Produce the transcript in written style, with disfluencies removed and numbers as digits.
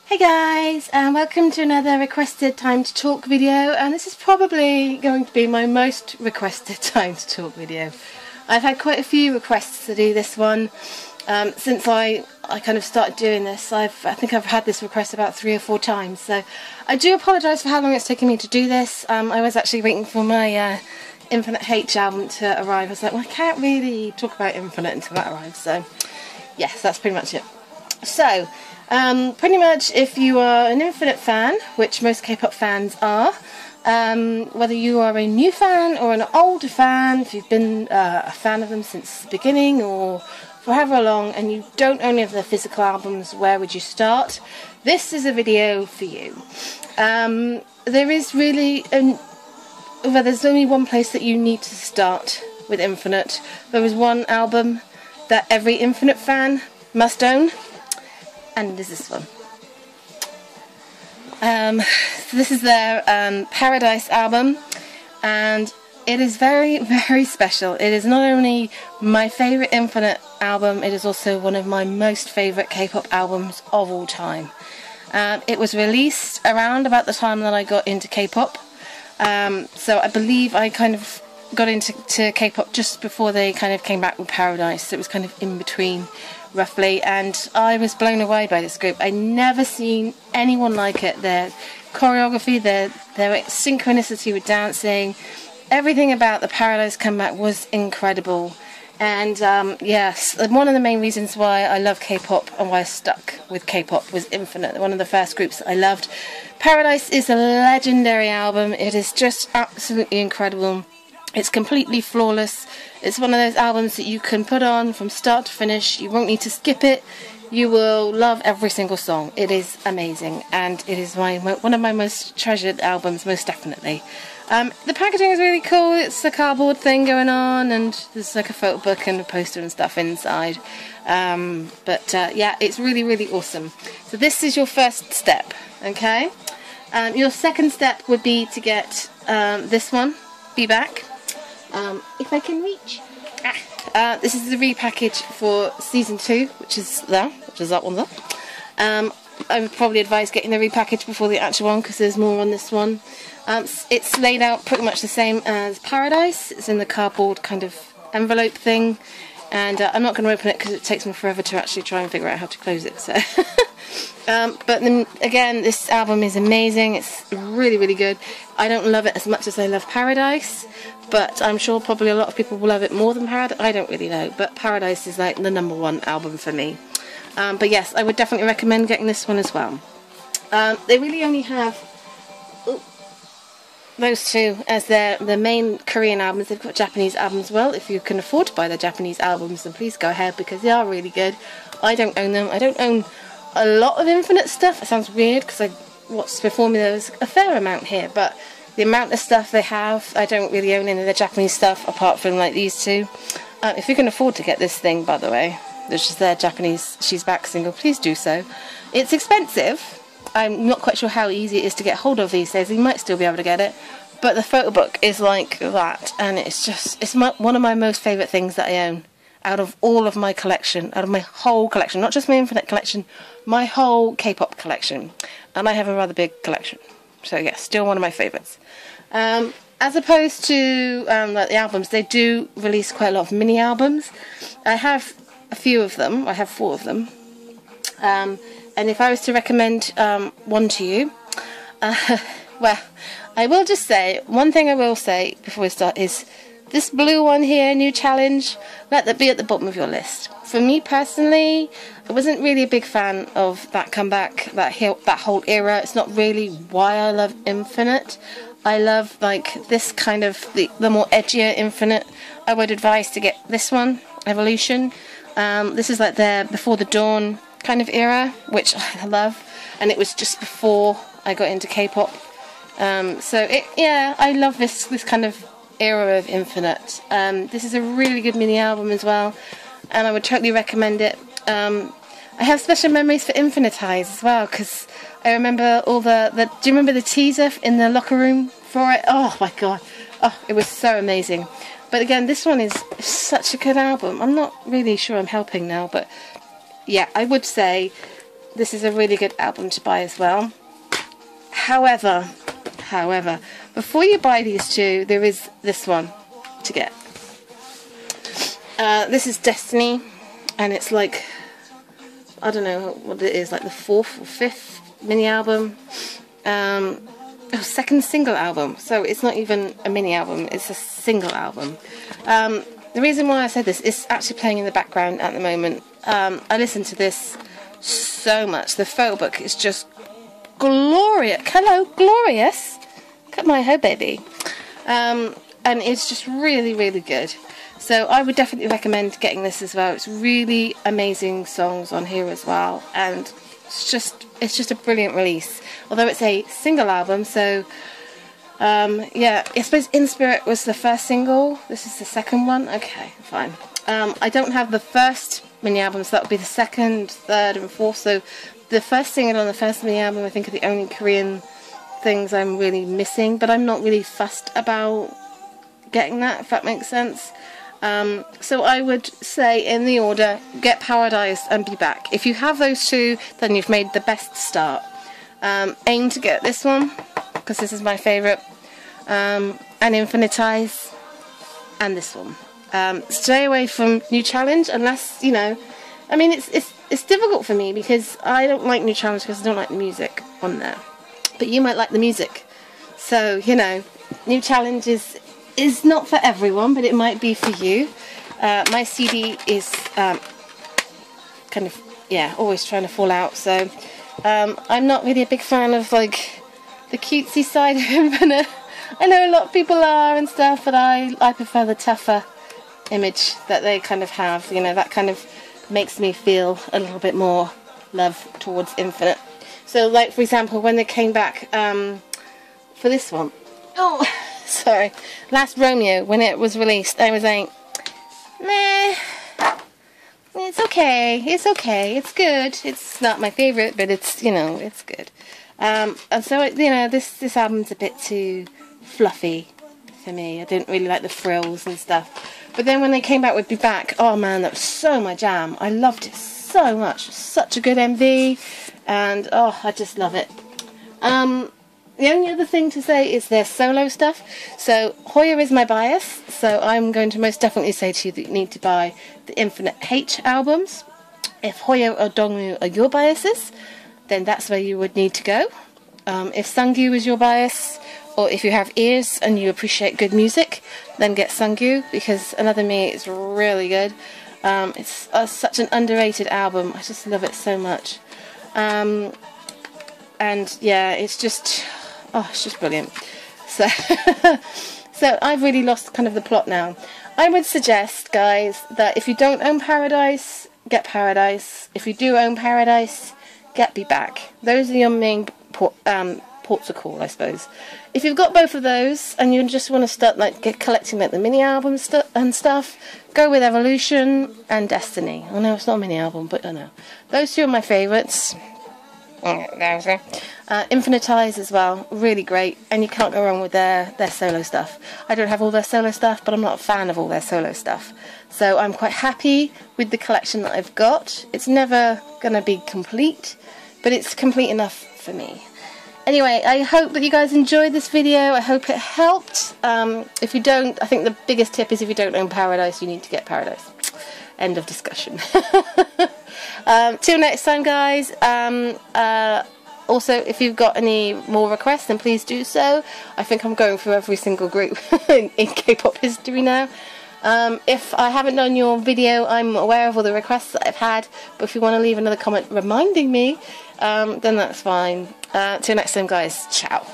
Hey guys, and welcome to another requested time to talk video, and this is probably going to be my most requested time to talk video. I've had quite a few requests to do this one since I kind of started doing this. I think I've had this request about 3 or 4 times, so I do apologise for how long it's taken me to do this. I was actually waiting for my Infinite H album to arrive. I was like, well, I can't really talk about Infinite until that arrives, so yes, that's pretty much it. So pretty much if you are an Infinite fan, which most K-pop fans are, whether you are a new fan or an older fan, if you've been a fan of them since the beginning or for however long and you don't own any of their physical albums, where would you start? This is a video for you. There is really there's only one place that you need to start with Infinite. There is one album that every Infinite fan must own, and it is this one. So this is their Paradise album, and it is very, very special. It is not only my favourite Infinite album, it is also one of my most favourite K-pop albums of all time. It was released around about the time that I got into K-pop, so I believe I kind of got into K-pop just before they kind of came back with Paradise, so it was kind of in between roughly, and I was blown away by this group. I'd never seen anyone like it. Their choreography, their synchronicity with dancing, everything about the Paradise comeback was incredible. And yes, one of the main reasons why I love K-pop and why I stuck with K-pop was Infinite, one of the first groups that I loved. Paradise is a legendary album. It is just absolutely incredible. It's completely flawless. It's one of those albums that you can put on from start to finish. You won't need to skip it. You will love every single song. It is amazing, and it is one of my most treasured albums, most definitely. The packaging is really cool. It's a cardboard thing going on, and there's like a photo book and a poster and stuff inside. Yeah, it's really, really awesome. So this is your first step, okay? Your second step would be to get this one, Be Back. If I can reach. This is the repackage for season 2, which is that one there. I would probably advise getting the repackage before the actual one, because there's more on this one. It's laid out pretty much the same as Paradise. It's in the cardboard kind of envelope thing, and I'm not going to open it because it takes me forever to actually try and figure out how to close it. So, but then again, this album is amazing. It's really, really good. I don't love it as much as I love Paradise, but I'm sure probably a lot of people will love it more than Paradise. I don't really know, but Paradise is like the #1 album for me. But yes, I would definitely recommend getting this one as well. They really only have those two as their main Korean albums. They've got Japanese albums as well. If you can afford to buy their Japanese albums, then please go ahead, because they are really good. I don't own them. I don't own a lot of Infinite stuff. It sounds weird because what's before me, there's a fair amount here, but the amount of stuff they have, I don't really own any of their Japanese stuff apart from like these two. If you can afford to get this thing, by the way, which is their Japanese She's Back single, please do so. It's expensive. I'm not quite sure how easy it is to get hold of these days. You might still be able to get it, but the photo book is like that, and it's one of my most favourite things that I own out of all of my collection, out of my whole collection, not just my Infinite collection, my whole K-pop collection. And I have a rather big collection, so yes, still one of my favourites. As opposed to like the albums, they do release quite a lot of mini albums. I have a few of them. I have 4 of them. And if I was to recommend one to you, well, I will just say, one thing I will say before we start is, this blue one here, New Challenge, let that be at the bottom of your list. For me personally, I wasn't really a big fan of that comeback, that whole era. It's not really why I love Infinite. I love like this kind of the more edgier Infinite. I would advise to get this one, Evolution. This is like their Before the Dawn kind of era, which I love, and it was just before I got into K-pop. Yeah, I love this kind of era of Infinite. This is a really good mini album as well, and I would totally recommend it. I have special memories for Infinitize as well, because I remember all do you remember the teaser in the locker room for it? Oh my god, oh, it was so amazing. But again, this one is such a good album. I'm not really sure I'm helping now, but yeah, I would say this is a really good album to buy as well. However, before you buy these two, there is this one to get. This is Destiny, and it's like, I don't know what it is, like the 4th or 5th mini album. Second single album, so it's not even a mini album, it's a single album. The reason why I said this is actually playing in the background at the moment. I listen to this so much. The photo book is just glorious. Hello, glorious. Cut my hoe, baby. And it's just really, really good. So I would definitely recommend getting this as well. It's really amazing songs on here as well, and it's just a brilliant release. Although it's a single album, so yeah, I suppose In Spirit was the first single. This is the second one. Okay, fine. I don't have the first mini album, so that would be the second, third, and fourth. So the first single on the first mini album, I think, are the only Korean things I'm really missing. But I'm not really fussed about getting that, if that makes sense. So I would say, in the order, get Paradise and Be Back. If you have those two, then you've made the best start. Aim to get this one, because this is my favourite, and Infinitize, and this one. Stay away from New Challenge, unless, you know, I mean, it's difficult for me, because I don't like New Challenge because I don't like the music on there. But you might like the music. So, you know, New Challenge is not for everyone, but it might be for you. My CD is kind of, yeah, always trying to fall out, so I'm not really a big fan of, like, the cutesy side of Infinite. I know a lot of people are and stuff, but I prefer the tougher image that they kind of have. You know, that kind of makes me feel a little bit more love towards Infinite. So, like, for example, when they came back for this one, oh, sorry, Last Romeo, when it was released, I was like, meh, it's okay, it's good. It's not my favourite, but it's, you know, it's good. And so, you know, this album's a bit too fluffy for me. I didn't really like the frills and stuff. But then when they came back with Be Back, oh man, that was so my jam. I loved it so much. Such a good MV, and oh, I just love it. The only other thing to say is their solo stuff. So Hoya is my bias, so I'm going to most definitely say to you that you need to buy the Infinite H albums. If Hoya or Dongwoo are your biases, then that's where you would need to go. If Sungyu is your bias, or if you have ears and you appreciate good music, then get Sungyu, because Another Me is really good. It's such an underrated album. I just love it so much. And yeah, it's just brilliant. So so I've really lost kind of the plot now. I would suggest, guys, that if you don't own Paradise, get Paradise. If you do own Paradise, get Be Back. Those are your main ports of call, I suppose. If you've got both of those and you just want to start collecting like the mini albums and stuff, go with Evolution and Destiny. I know it's not a mini album, but I know those two are my favourites. Infinitize as well, really great, and you can't go wrong with their solo stuff. I don't have all their solo stuff, but I'm not a fan of all their solo stuff, so I'm quite happy with the collection that I've got. It's never going to be complete, but it's complete enough for me. Anyway, I hope that you guys enjoyed this video. I hope it helped. If you don't, I think the biggest tip is if you don't own Paradise, you need to get Paradise. End of discussion. Till next time, guys. Also, if you've got any more requests, then please do so. I think I'm going through every single group in K-pop history now. If I haven't done your video, I'm aware of all the requests that I've had, but if you want to leave another comment reminding me, then that's fine. Till next time, guys. Ciao.